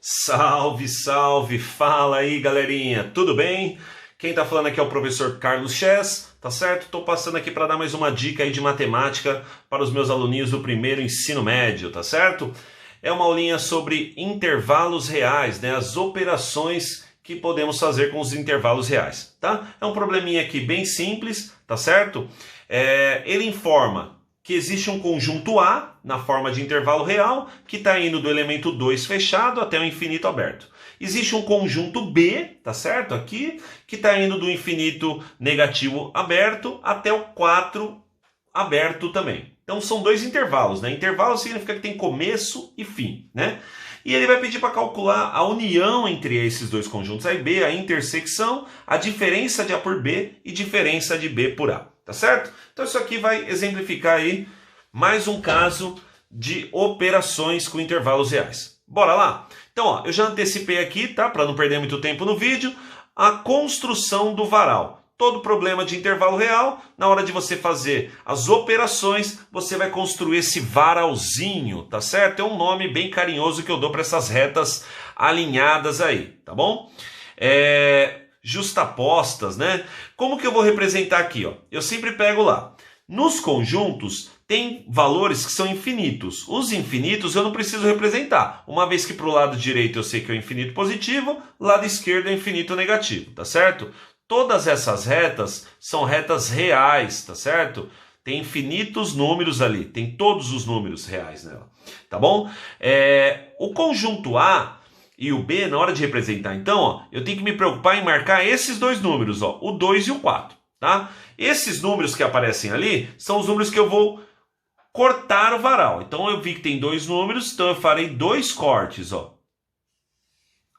Salve, salve, fala aí galerinha, tudo bem? Quem tá falando aqui é o professor Carlos Chess, tá certo? Tô passando aqui para dar mais uma dica aí de matemática para os meus aluninhos do primeiro ensino médio, tá certo? É uma aulinha sobre intervalos reais, né? As operações que podemos fazer com os intervalos reais, tá? É um probleminha aqui bem simples, tá certo? Ele informa que existe um conjunto A na forma de intervalo real que está indo do elemento 2 fechado até o infinito aberto. Existe um conjunto B, tá certo? Aqui, que está indo do infinito negativo aberto até o 4 aberto também. Então são dois intervalos, né? Intervalo significa que tem começo e fim, né? E ele vai pedir para calcular a união entre esses dois conjuntos A e B, a intersecção, a diferença de A por B e diferença de B por A. Tá certo? Então isso aqui vai exemplificar aí mais um caso de operações com intervalos reais. Bora lá? Então, ó, eu já antecipei aqui, tá? Para não perder muito tempo no vídeo, a construção do varal. Todo problema de intervalo real, na hora de você fazer as operações, você vai construir esse varalzinho, tá certo? É um nome bem carinhoso que eu dou para essas retas alinhadas aí, tá bom? Justapostas, né? Como que eu vou representar aqui, ó? Eu sempre pego lá. Nos conjuntos tem valores que são infinitos. Os infinitos eu não preciso representar. Uma vez que para o lado direito eu sei que é o infinito positivo, lado esquerdo é o infinito negativo, tá certo? Todas essas retas são retas reais, tá certo? Tem infinitos números ali, tem todos os números reais nela, tá bom? O conjunto A e o B, na hora de representar, então, ó, eu tenho que me preocupar em marcar esses dois números, ó, o 2 e o 4, tá? Esses números que aparecem ali são os números que eu vou cortar o varal. Então, eu vi que tem dois números, então eu farei dois cortes, ó.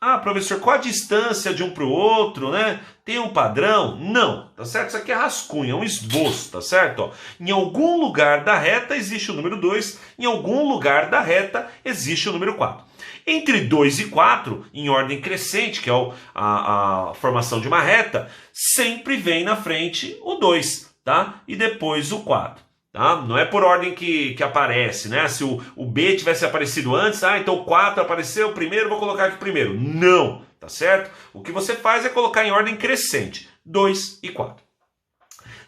Ah, professor, qual a distância de um para o outro, né? Tem um padrão? Não, tá certo? Isso aqui é rascunho, é um esboço, tá certo? Ó, em algum lugar da reta existe o número 2, em algum lugar da reta existe o número 4. Entre 2 e 4, em ordem crescente, que é a formação de uma reta, sempre vem na frente o 2, tá? E depois o 4. Tá? Não é por ordem que aparece, né? Se o B tivesse aparecido antes, então o 4 apareceu primeiro, vou colocar aqui primeiro. Não, tá certo? O que você faz é colocar em ordem crescente, 2 e 4.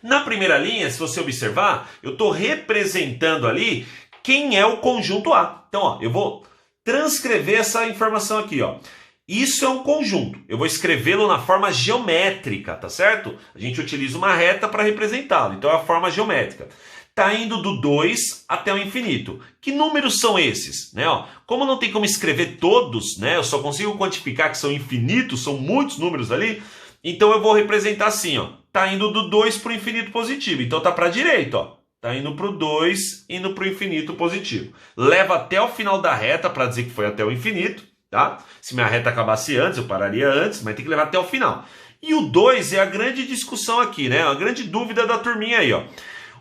Na primeira linha, se você observar, eu estou representando ali quem é o conjunto A. Então, ó, eu vou transcrever essa informação aqui, ó. Isso é um conjunto. Eu vou escrevê-lo na forma geométrica, tá certo? A gente utiliza uma reta para representá-lo. Então é a forma geométrica. Está indo do 2 até o infinito. Que números são esses? Né? Ó, como não tem como escrever todos, né? Eu só consigo quantificar que são infinitos, são muitos números ali. Então eu vou representar assim, ó. Está indo do 2 para o infinito positivo. Então está para a direita, ó. Está indo para o 2, indo para o infinito positivo. Leva até o final da reta para dizer que foi até o infinito, tá? Se minha reta acabasse antes, eu pararia antes, mas tem que levar até o final. E o 2 é a grande discussão aqui, né? A grande dúvida da turminha aí, ó.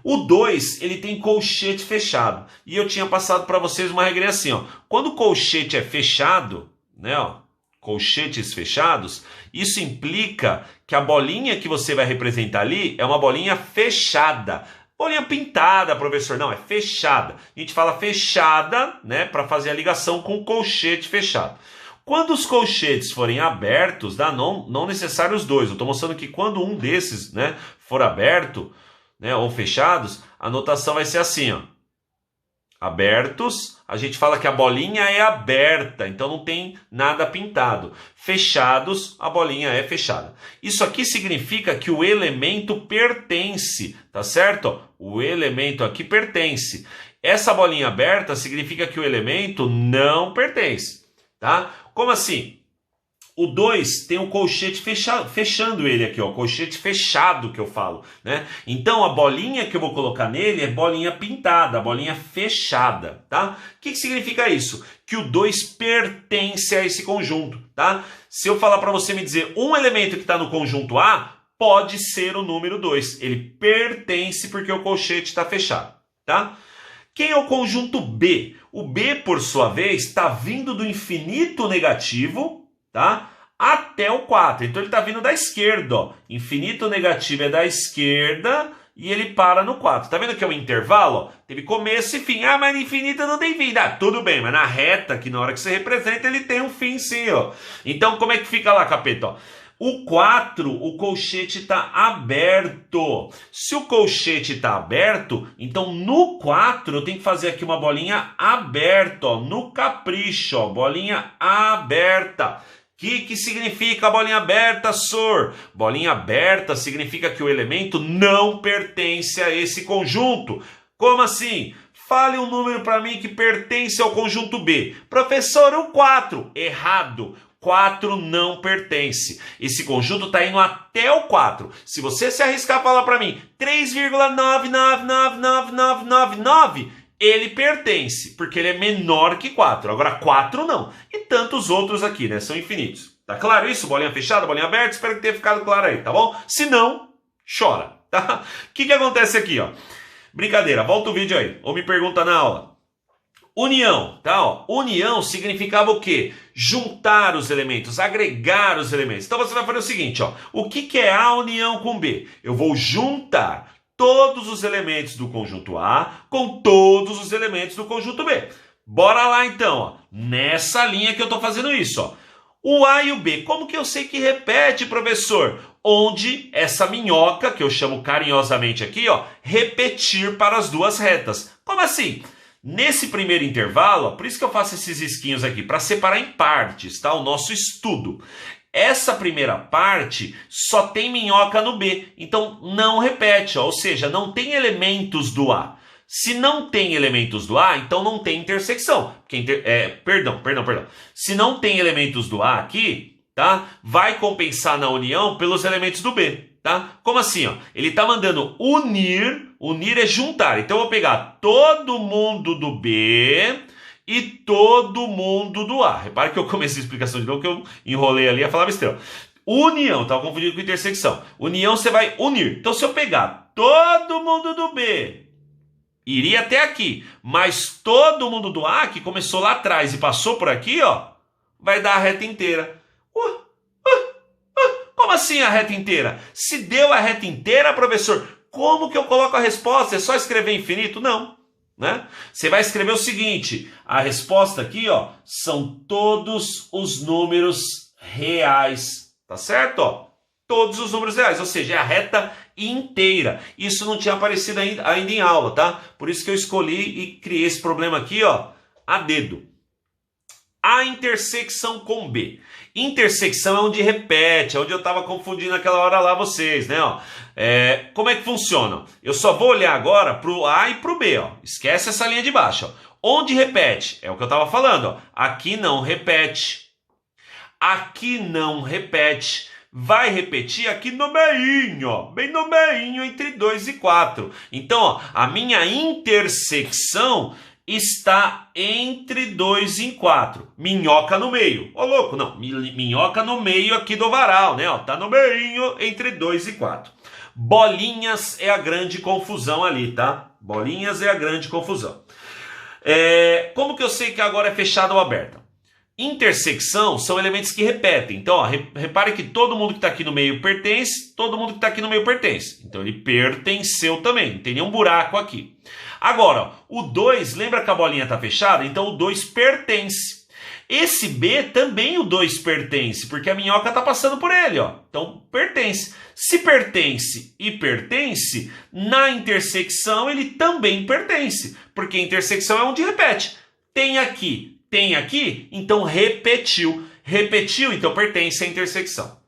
O 2, ele tem colchete fechado. E eu tinha passado para vocês uma regra assim, ó. Quando o colchete é fechado, né, ó, colchetes fechados, isso implica que a bolinha que você vai representar ali é uma bolinha fechada. Bolinha pintada, professor. Não, é fechada. A gente fala fechada, né, para fazer a ligação com o colchete fechado. Quando os colchetes forem abertos, não necessário os dois. Eu estou mostrando que quando um desses, né, for aberto, né, ou fechados, a notação vai ser assim, ó. Abertos, a gente fala que a bolinha é aberta, então não tem nada pintado. Fechados, a bolinha é fechada. Isso aqui significa que o elemento pertence, tá certo? O elemento aqui pertence. Essa bolinha aberta significa que o elemento não pertence, tá? Como assim? O 2 tem um colchete fechando ele aqui, ó, colchete fechado que eu falo, né? Então a bolinha que eu vou colocar nele é bolinha pintada, bolinha fechada, tá? O que significa isso? Que o 2 pertence a esse conjunto, tá? Se eu falar para você me dizer um elemento que está no conjunto A, pode ser o número 2. Ele pertence porque o colchete está fechado, tá? Quem é o conjunto B? O B, por sua vez, está vindo do infinito negativo, tá? Até o 4. Então ele está vindo da esquerda, ó. Infinito negativo é da esquerda e ele para no 4. Tá vendo que é um intervalo? Ó? Teve começo e fim. Ah, mas infinita não tem fim. Ah, tudo bem, mas na reta, que na hora que você representa, ele tem um fim sim, ó. Então, como é que fica lá, capeta? Ó? O 4, o colchete está aberto. Se o colchete está aberto, então no 4 eu tenho que fazer aqui uma bolinha aberta, ó, no capricho, ó, bolinha aberta. O que significa bolinha aberta, Sor? Bolinha aberta significa que o elemento não pertence a esse conjunto. Como assim? Fale um número para mim que pertence ao conjunto B. Professor, o 4. Errado. 4 não pertence. Esse conjunto está indo até o 4. Se você se arriscar a falar para mim 3,999999, ele pertence, porque ele é menor que 4. Agora 4 não. E tantos outros aqui, né? São infinitos. Tá claro isso? Bolinha fechada, bolinha aberta? Espero que tenha ficado claro aí, tá bom? Se não, chora, tá? O que acontece aqui, ó? Brincadeira, volta o vídeo aí. Ou me pergunta na aula. União, tá? Ó, união significava o quê? Juntar os elementos, agregar os elementos. Então você vai fazer o seguinte, ó. O que é A união com B? Eu vou juntar todos os elementos do conjunto A com todos os elementos do conjunto B. Bora lá então, ó. Nessa linha que eu tô fazendo isso, ó. O A e o B, como que eu sei que repete, professor? Onde essa minhoca, que eu chamo carinhosamente aqui, ó, repetir para as duas retas. Como assim? Nesse primeiro intervalo, ó, por isso que eu faço esses risquinhos aqui, para separar em partes, tá? O nosso estudo. Essa primeira parte só tem minhoca no B, então não repete, ó, ou seja, não tem elementos do A. Se não tem elementos do A, então não tem intersecção. Perdão. Se não tem elementos do A aqui, tá? Vai compensar na união pelos elementos do B, tá? Como assim, ó? Ele tá mandando unir é juntar. Então eu vou pegar todo mundo do B e todo mundo do A. Repare que eu comecei a explicação de novo, que eu enrolei ali a falar besteira. União, tava confundido com intersecção. União você vai unir. Então se eu pegar todo mundo do B, iria até aqui, mas todo mundo do A, que começou lá atrás e passou por aqui, ó, vai dar a reta inteira. Como assim a reta inteira? Se deu a reta inteira, professor, como que eu coloco a resposta? É só escrever infinito? Não, né? Você vai escrever o seguinte, a resposta aqui, ó, são todos os números reais, tá certo? Ó, todos os números reais, ou seja, é a reta inteira. Isso não tinha aparecido ainda em aula, tá? Por isso que eu escolhi e criei esse problema aqui, ó, a dedo. A intersecção com B. Intersecção é onde repete, é onde eu estava confundindo aquela hora lá vocês, né? Ó. Como é que funciona? Eu só vou olhar agora para o A e para o B, ó. Esquece essa linha de baixo, ó. Onde repete? É o que eu estava falando, ó. Aqui não repete. Aqui não repete. Vai repetir aqui no meinho, ó, bem no meinho entre 2 e 4. Então, ó, a minha intersecção está entre 2 e 4. Minhoca no meio. Ô, louco, não. Minhoca no meio aqui do varal, né? Ó, tá no meinho entre 2 e 4. Bolinhas é a grande confusão ali, tá? Bolinhas é a grande confusão. Como que eu sei que agora é fechada ou aberta? Intersecção são elementos que repetem. Então, ó, repare que todo mundo que está aqui no meio pertence, todo mundo que está aqui no meio pertence. Então, ele pertenceu também, não tem nenhum buraco aqui. Agora, ó, o 2, lembra que a bolinha está fechada? Então, o 2 pertence. Esse B também o 2 pertence, porque a minhoca está passando por ele, ó. Então, pertence. Se pertence e pertence, na intersecção ele também pertence, porque a intersecção é onde repete. Tem aqui, então repetiu. Repetiu, então pertence à intersecção.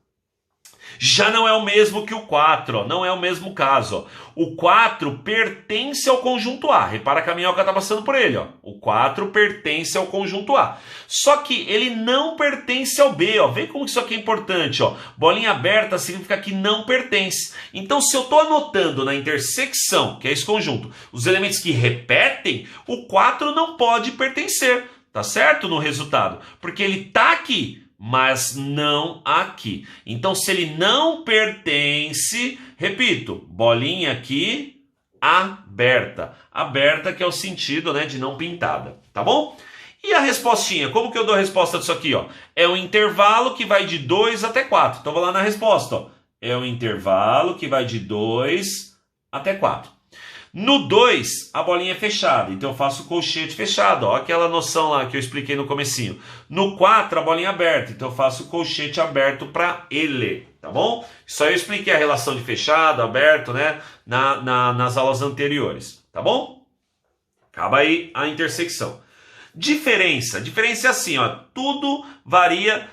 Já não é o mesmo que o 4, ó, não é o mesmo caso. Ó. O 4 pertence ao conjunto A. Repara que a minhoca está passando por ele. Ó. O 4 pertence ao conjunto A. Só que ele não pertence ao B. Ó. Vê como isso aqui é importante. Ó. Bolinha aberta significa que não pertence. Então, se eu estou anotando na intersecção, que é esse conjunto, os elementos que repetem, o 4 não pode pertencer. Tá certo no resultado? Porque ele tá aqui, mas não aqui. Então, se ele não pertence, repito, bolinha aqui, aberta. Aberta que é o sentido, né, de não pintada, tá bom? E a respostinha, como que eu dou a resposta disso aqui, ó? É um intervalo que vai de 2 até 4. Então, vou lá na resposta, ó. É um intervalo que vai de 2 até 4. No 2, a bolinha é fechada, então eu faço o colchete fechado, ó, aquela noção lá que eu expliquei no comecinho. No 4, a bolinha é aberta, então eu faço o colchete aberto para ele, tá bom? Isso aí eu expliquei a relação de fechado, aberto, né, nas aulas anteriores, tá bom? Acaba aí a intersecção. Diferença é assim, ó, tudo varia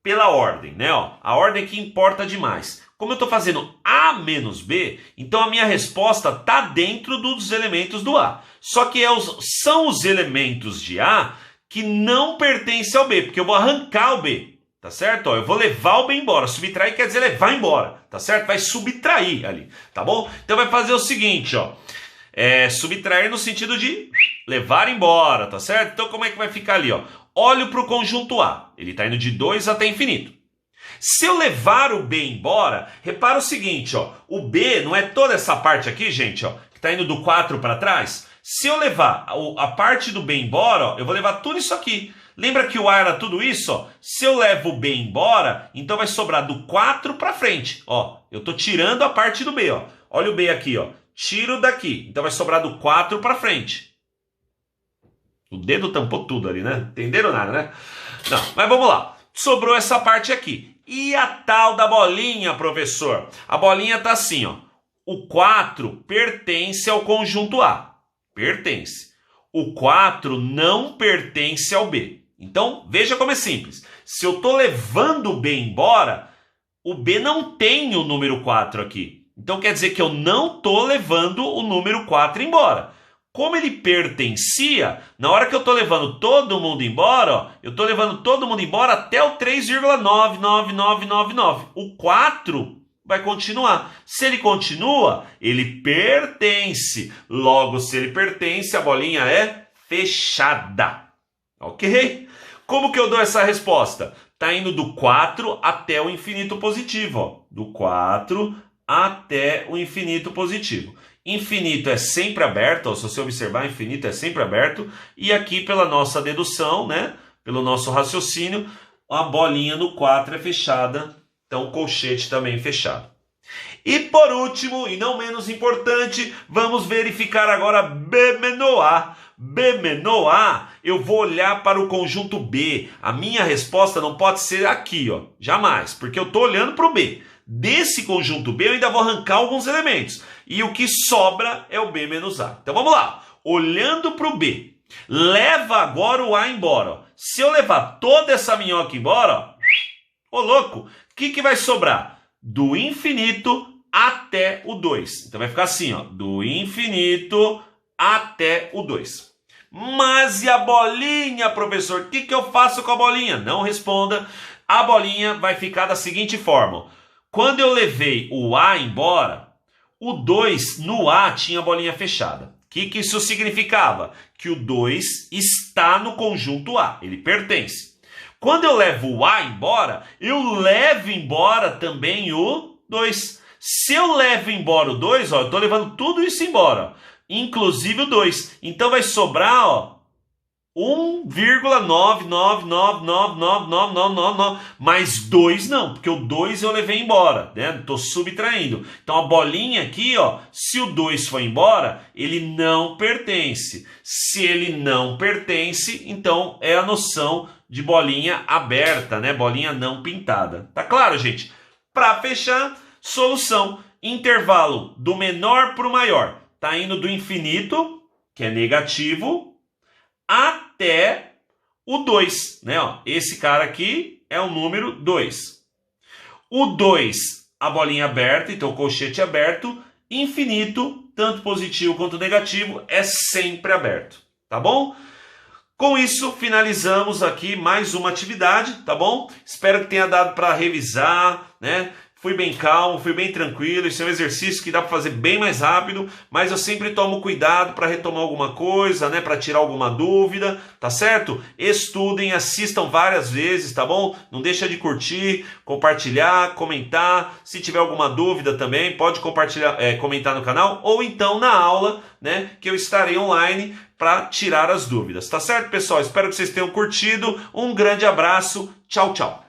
pela ordem, né, ó, a ordem que importa demais. Como eu estou fazendo A menos B, então a minha resposta está dentro dos elementos do A. Só que são os elementos de A que não pertencem ao B, porque eu vou arrancar o B, tá certo? Ó, eu vou levar o B embora. Subtrair quer dizer levar embora, tá certo? Vai subtrair ali, tá bom? Então vai fazer o seguinte, ó. Subtrair no sentido de levar embora, tá certo? Então como é que vai ficar ali, ó? Olho para o conjunto A, ele está indo de 2 até infinito. Se eu levar o B embora, repara o seguinte, ó, o B não é toda essa parte aqui, gente, ó, que está indo do 4 para trás? Se eu levar a parte do B embora, ó, eu vou levar tudo isso aqui. Lembra que o A era tudo isso? Ó? Se eu levo o B embora, então vai sobrar do 4 para frente. Ó, eu estou tirando a parte do B. Ó. Olha o B aqui, ó. Tiro daqui. Então vai sobrar do 4 para frente. O dedo tampou tudo ali, né? Entenderam nada, né? Não, mas vamos lá. Sobrou essa parte aqui. E a tal da bolinha, professor? A bolinha tá assim, ó. O 4 pertence ao conjunto A. Pertence. O 4 não pertence ao B. Então, veja como é simples. Se eu tô levando o B embora, o B não tem o número 4 aqui. Então, quer dizer que eu não tô levando o número 4 embora. Como ele pertencia, na hora que eu estou levando todo mundo embora, ó, eu estou levando todo mundo embora até o 3,99999. O 4 vai continuar. Se ele continua, ele pertence. Logo, se ele pertence, a bolinha é fechada. Ok? Como que eu dou essa resposta? Está indo do 4 até o infinito positivo. Ó. Do 4 até o infinito positivo. Infinito é sempre aberto, ó, se você observar, infinito é sempre aberto. E aqui, pela nossa dedução, né, pelo nosso raciocínio, a bolinha no 4 é fechada, então o colchete também fechado. E por último, e não menos importante, vamos verificar agora B menor A. B menor A, eu vou olhar para o conjunto B. A minha resposta não pode ser aqui, ó, jamais, porque eu estou olhando para o B. Desse conjunto B eu ainda vou arrancar alguns elementos. E o que sobra é o B menos A. Então vamos lá. Olhando para o B. Leva agora o A embora. Ó. Se eu levar toda essa minhoca embora, ó, ô louco, o que vai sobrar? Do infinito até o 2. Então vai ficar assim, ó. Do infinito até o 2. Mas e a bolinha, professor? O que eu faço com a bolinha? Não responda. A bolinha vai ficar da seguinte forma. Quando eu levei o A embora, o 2 no A tinha a bolinha fechada. O que isso significava? Que o 2 está no conjunto A, ele pertence. Quando eu levo o A embora, eu levo embora também o 2. Se eu levo embora o 2, ó, eu estou levando tudo isso embora, inclusive o 2. Então vai sobrar, ó, 1,9999999, mais 2 não, porque o 2 eu levei embora, né? Estou subtraindo. Então a bolinha aqui, ó, se o 2 for embora, ele não pertence. Se ele não pertence, então é a noção de bolinha aberta, né? Bolinha não pintada. Tá claro, gente? Para fechar, solução, intervalo do menor para o maior. Tá indo do infinito, que é negativo, até o 2, né? Ó, esse cara aqui é o número 2. O 2, a bolinha aberta, então o colchete aberto, infinito, tanto positivo quanto negativo, é sempre aberto, tá bom? Com isso, finalizamos aqui mais uma atividade, tá bom? Espero que tenha dado para revisar, né? Fui bem calmo, fui bem tranquilo. Esse é um exercício que dá para fazer bem mais rápido, mas eu sempre tomo cuidado para retomar alguma coisa, né? Para tirar alguma dúvida, tá certo? Estudem, assistam várias vezes, tá bom? Não deixa de curtir, compartilhar, comentar. Se tiver alguma dúvida também, pode compartilhar, comentar no canal ou então na aula, né? Que eu estarei online para tirar as dúvidas, tá certo, pessoal? Espero que vocês tenham curtido. Um grande abraço. Tchau, tchau.